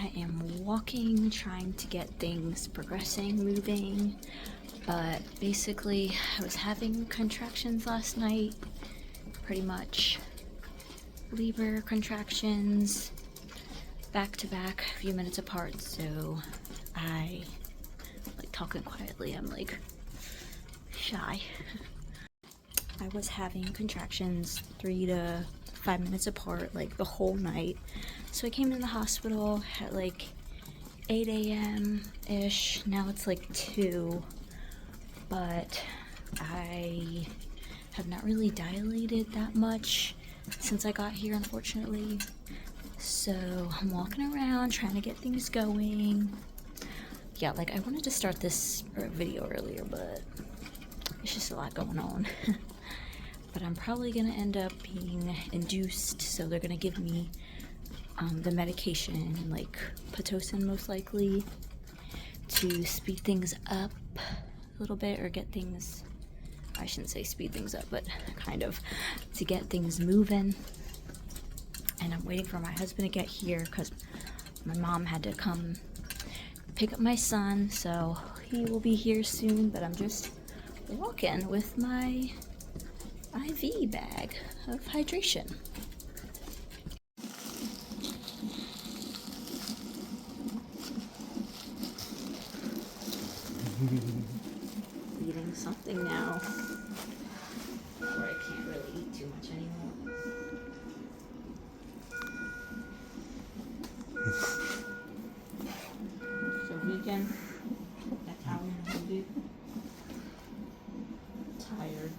I am walking, trying to get things progressing, moving, but basically I was having contractions last night, pretty much labor contractions, back to back, a few minutes apart, so I like talking quietly, I'm like shy. I was having contractions 3 to 5 minutes apart, like the whole night. So I came in the hospital at like 8 a.m.-ish. Now it's like 2, but I have not really dilated that much since I got here, unfortunately. So I'm walking around trying to get things going. Yeah, like I wanted to start this video earlier, but it's just a lot going on. But I'm probably gonna end up being induced, so they're gonna give me the medication, like Pitocin most likely, to speed things up a little bit, or get things, I shouldn't say speed things up, but kind of to get things moving. And I'm waiting for my husband to get here because my mom had to come pick up my son, so he will be here soon. But I'm just walking with my IV bag of hydration. Eating something now, or I can't really eat too much anymore. So vegan, Italian food. Tired.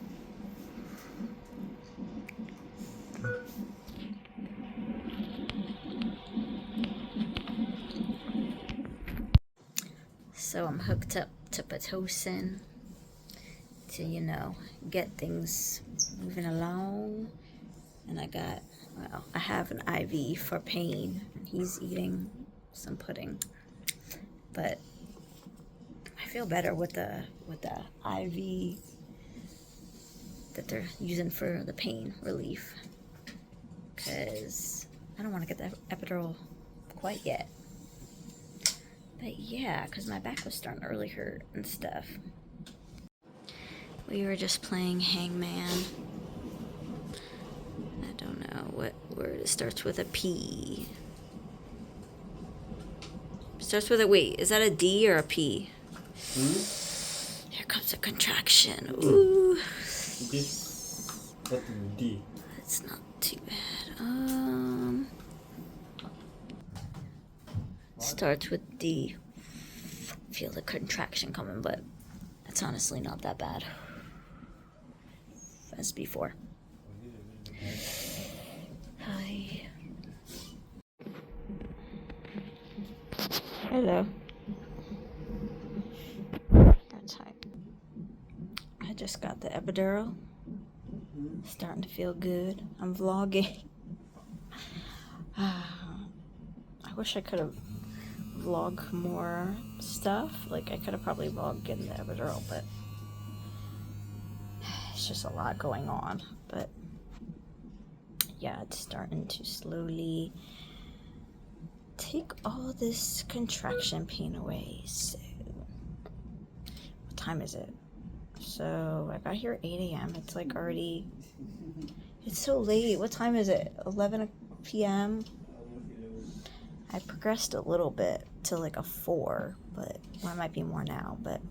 So I'm hooked up to Pitocin to, you know, get things moving along. And I have an IV for pain. He's eating some pudding. But I feel better with the IV that they're using for the pain relief, because I don't want to get the epidural quite yet. But yeah, because my back was starting to really hurt and stuff. We were just playing hangman. I don't know what word it starts with. A P. Starts with a, wait, is that a D or a P? Here comes a contraction. Ooh. This, what D? It's not too bad. Starts with D. Feel the contraction coming, but it's honestly not that bad as before. Hi. Hello. That's hi. I just got the epidural. Starting to feel good. I'm vlogging. I wish I could have vlogged more stuff. Like, I could have probably vlogged getting the epidural, but it's just a lot going on. But yeah, it's starting to slowly take all this contraction pain away. So what time is it? So I got here at 8 a.m. It's like already, it's so late. What time is it? 11 p.m. I progressed a little bit to like a 4, but well, it might be more now, but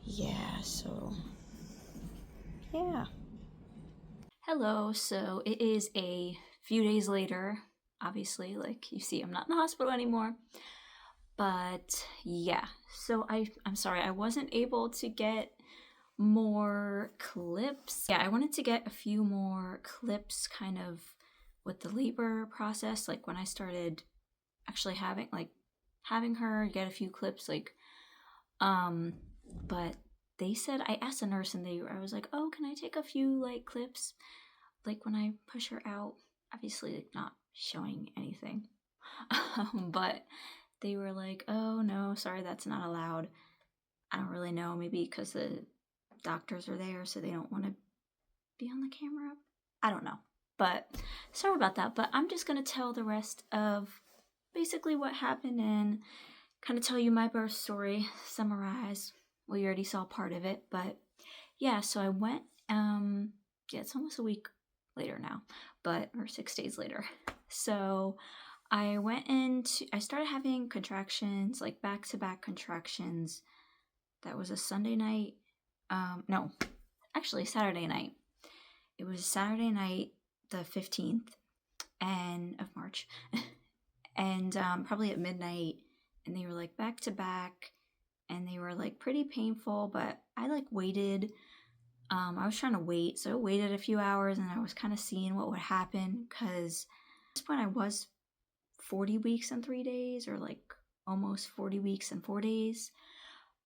yeah, so yeah. Hello, so it is a few days later. Obviously, like you see, I'm not in the hospital anymore. But yeah, so I'm sorry, I wasn't able to get more clips. Yeah, I wanted to get a few more clips kind of with the labor process, like when I started actually having her, get a few clips, like but they said, I asked the nurse and I was like, oh, can I take a few like clips like when I push her out? Obviously, like not showing anything. But they were like, oh no, sorry, that's not allowed. I don't really know, maybe because the doctors are there, so they don't want to be on the camera. I don't know. But sorry about that. But I'm just going to tell the rest of basically what happened and kind of tell you my birth story, summarize. Well, you already saw part of it, but yeah, so I went, yeah, it's almost a week later now, or 6 days later. So I started having contractions, like back-to-back contractions. That was a Sunday night. No, actually Saturday night. It was Saturday night, the 15th of March, and probably at midnight, and they were like back to back, and they were like pretty painful, but I like waited. I was trying to wait, so I waited a few hours, and I was kind of seeing what would happen, because at this point I was 40 weeks and 3 days, or like almost 40 weeks and 4 days.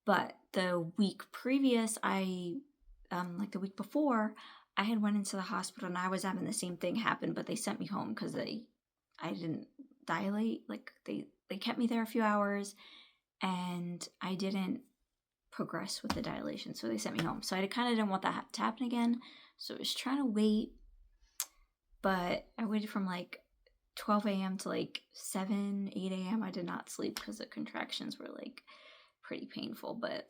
But the week previous, like the week before, I had went into the hospital and I was having the same thing happen, but they sent me home because I didn't dilate. Like they kept me there a few hours, and I didn't progress with the dilation, so they sent me home. So I kind of didn't want that to happen again, so I was trying to wait. But I waited from like 12 a.m. to like 7, 8 a.m. I did not sleep because the contractions were like pretty painful, but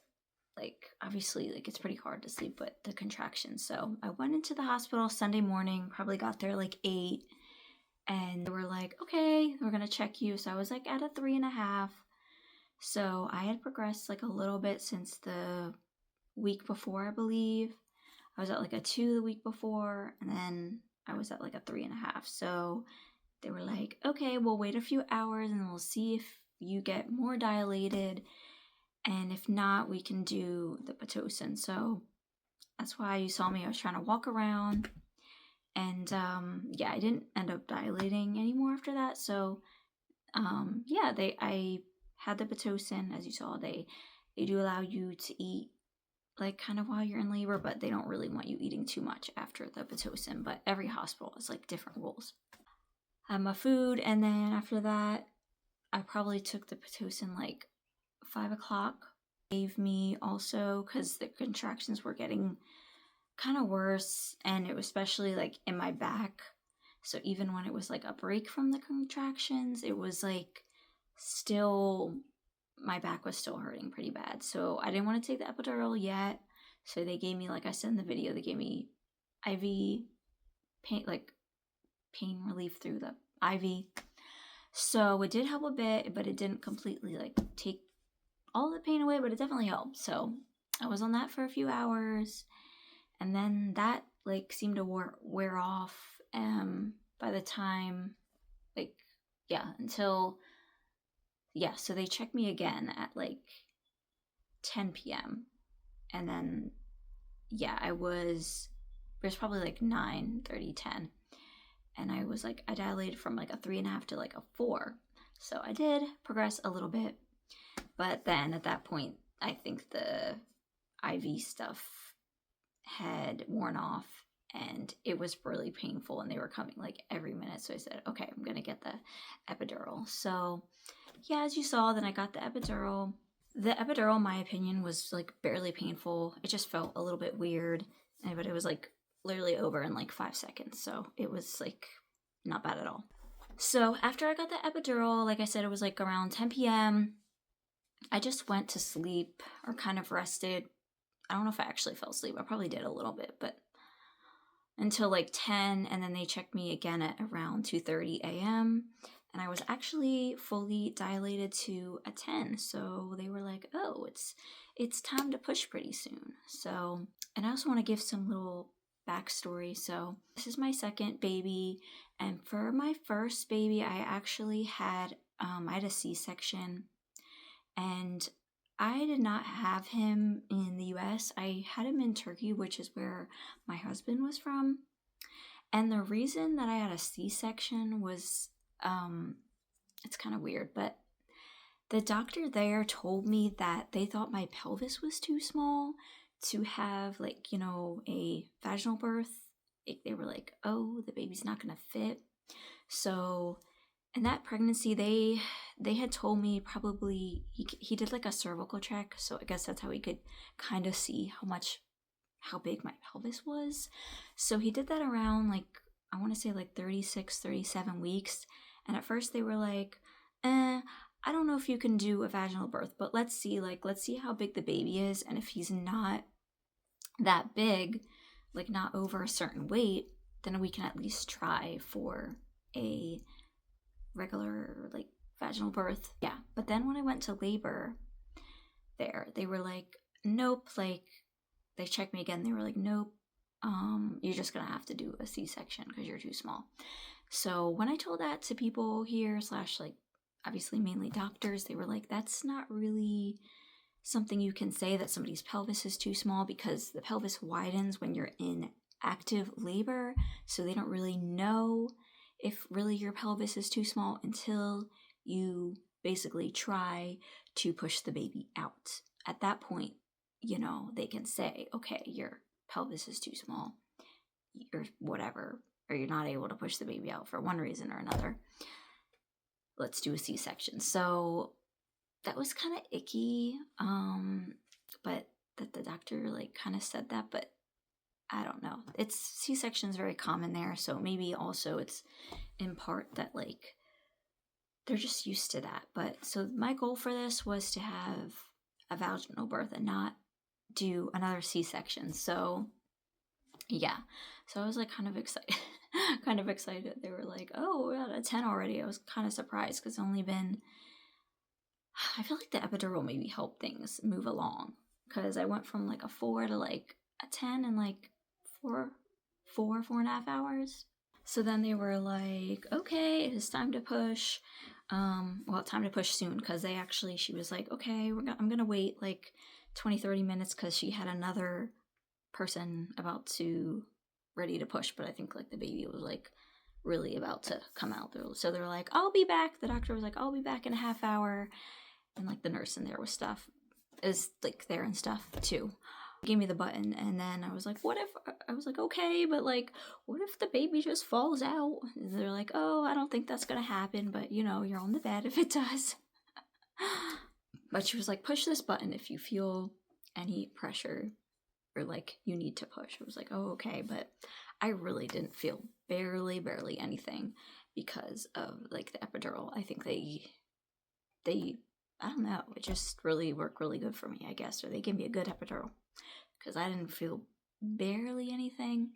like obviously like it's pretty hard to sleep with the contractions. So I went into the hospital Sunday morning, probably got there like 8, and they were like, okay, we're gonna check you. So I was like at a 3.5. So I had progressed like a little bit since the week before, I believe. I was at like a 2 the week before, and then I was at like a 3.5. So they were like, okay, we'll wait a few hours and we'll see if you get more dilated, and if not, we can do the Pitocin. So that's why you saw me. I was trying to walk around, and yeah, I didn't end up dilating anymore after that. So yeah, I had the Pitocin. As you saw, they do allow you to eat like kind of while you're in labor, but they don't really want you eating too much after the Pitocin. But every hospital has like different rules. I had my food, and then after that, I probably took the Pitocin like 5 o'clock. Gave me also, because the contractions were getting kind of worse, and it was especially like in my back. So even when it was like a break from the contractions, it was like still, my back was still hurting pretty bad. So I didn't want to take the epidural yet. So they gave me, like I said in the video, they gave me IV pain relief through the IV. So it did help a bit, but it didn't completely like take all the pain away, but it definitely helped. So I was on that for a few hours, and then that like seemed to wear off by the time so they checked me again at like 10 p.m. and then it was probably like 9:30, 10, and I dilated from like a 3.5 to like a 4. So I did progress a little bit, but then at that point I think the IV stuff had worn off, and it was really painful, and they were coming like every minute. So I said, okay, I'm gonna get the epidural. So yeah, as you saw, then I got the epidural. The epidural, in my opinion, was like barely painful. It just felt a little bit weird, but it was like literally over in like 5 seconds. So it was like not bad at all. So after I got the epidural, like I said, it was like around 10 p.m. I just went to sleep, or kind of rested. I don't know if I actually fell asleep. I probably did a little bit, but until like 10, and then they checked me again at around 2:30 a.m. and I was actually fully dilated to a 10. So they were like, oh, it's time to push pretty soon. So, and I also want to give some little backstory. So this is my second baby, and for my first baby, I actually had a C-section, and I did not have him in the US. I had him in Turkey, which is where my husband was from. And the reason that I had a C-section was, it's kind of weird, but the doctor there told me that they thought my pelvis was too small to have like, a vaginal birth. They were like, oh, the baby's not gonna fit. So in that pregnancy, they had told me probably he did like a cervical check, so I guess that's how he could kind of see how big my pelvis was. So he did that around like I want to say like 36, 37 weeks. And at first they were like, I don't know if you can do a vaginal birth, but let's see how big the baby is. And if he's not that big, like not over a certain weight, then we can at least try for a regular like vaginal birth. Yeah. But then when I went to labor there, they were like, nope, like they checked me again. They were like, nope, you're just gonna have to do a C-section because you're too small. So when I told that to people here, / like obviously mainly doctors, they were like, that's not really something you can say, that somebody's pelvis is too small, because the pelvis widens when you're in active labor. So they don't really know if really your pelvis is too small until you basically try to push the baby out. At that point, you know, they can say, okay, your pelvis is too small, or whatever, or you're not able to push the baby out for one reason or another. Let's do a C-section. So that was kind of icky, but that the doctor like kind of said that, but I don't know. It's C-section is very common there, so maybe also it's in part that like they're just used to that. But so my goal for this was to have a vaginal birth and not do another C-section. So yeah, so I was like kind of excited. Kind of excited. They were like, oh, we're at a 10 already. I was kind of surprised because it's only been, I feel like the epidural maybe helped things move along, because I went from like a 4 to like a 10 in like 4.5 hours. So then they were like, okay, it's time to push. Well, time to push soon, because she was like, okay, I'm gonna wait like 20-30 minutes because she had another person about to ready to push, but I think like the baby was like really about to come out. So they're like, I'll be back. The doctor was like, I'll be back in a half hour. And like the nurse in there was stuff is like there and stuff too. Gave me the button, and then I was like, what if, I was like, okay, but like, what if the baby just falls out? And they're like, oh, I don't think that's gonna happen, but you know, you're on the bed if it does. But she was like, push this button if you feel any pressure or like you need to push. I was like, oh, okay, but I really didn't feel barely anything because of like the epidural. I think they I don't know, it just really worked really good for me, I guess, or they gave me a good epidural because I didn't feel barely anything.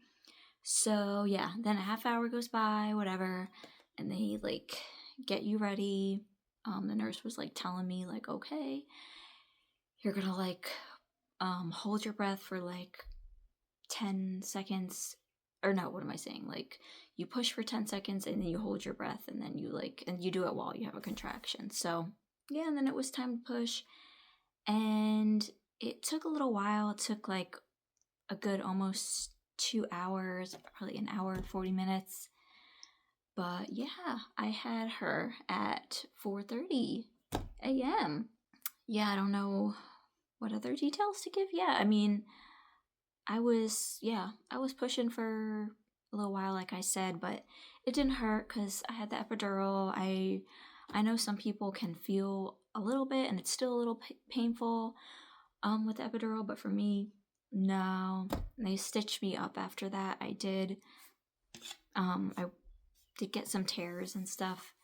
So yeah, then a half hour goes by, whatever, and they like get you ready. The nurse was like telling me like, okay, you're gonna like hold your breath for like 10 seconds, or no, what am I saying? Like you push for 10 seconds and then you hold your breath, and then you like, and you do it while you have a contraction. So yeah, and then it was time to push, and it took a little while. It took like a good almost 2 hours, probably an hour and 40 minutes. But yeah, I had her at 4:30 a.m. Yeah, I don't know what other details to give. Yeah, I mean, I was pushing for a little while, like I said, but it didn't hurt because I had the epidural. I know some people can feel a little bit, and it's still a little painful with the epidural, but for me, no. They stitched me up after that. I did get some tears and stuff,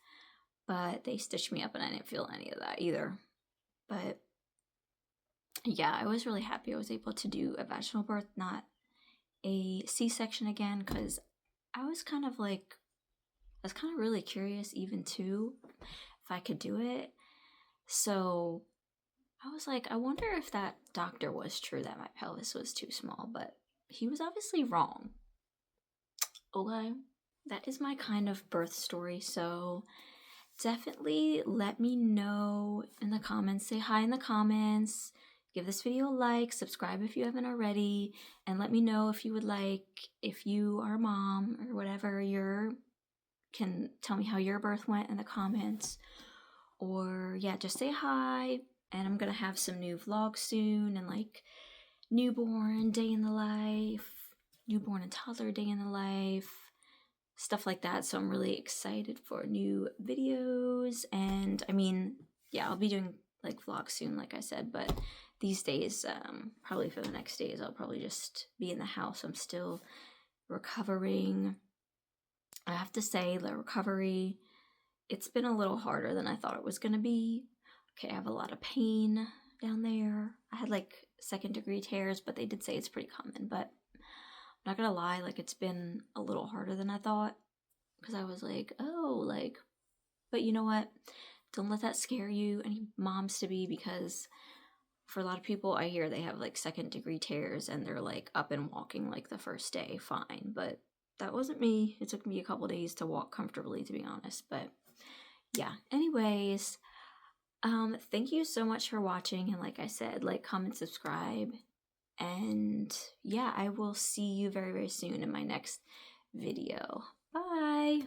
but they stitched me up and I didn't feel any of that either. But yeah, I was really happy I was able to do a vaginal birth, not a C-section again, because I was kind of really curious even too if I could do it. So I was like, I wonder if that doctor was true that my pelvis was too small, but he was obviously wrong. Okay, that is my kind of birth story. So definitely let me know in the comments. Say hi in the comments. Give this video a like, subscribe if you haven't already, and let me know if you would like, if you are a mom or whatever, can tell me how your birth went in the comments. Or yeah, just say hi. And I'm gonna have some new vlogs soon, and like newborn day in the life, newborn and toddler day in the life, stuff like that. So I'm really excited for new videos. And I mean, yeah, I'll be doing like vlogs soon, like I said, but these days, probably for the next days, I'll probably just be in the house. I'm still recovering I have to say the recovery, it's been a little harder than I thought it was going to be. Okay, I have a lot of pain down there. I had like 2nd-degree tears, but they did say it's pretty common. But I'm not going to lie, like it's been a little harder than I thought, because I was like, oh, like, but you know what? Don't let that scare you, any moms to be, because for a lot of people, I hear they have like 2nd-degree tears and they're like up and walking like the first day fine. But that wasn't me. It took me a couple days to walk comfortably, to be honest. But yeah, anyways, thank you so much for watching. And like I said, like, comment, subscribe. And yeah, I will see you very, very soon in my next video. Bye.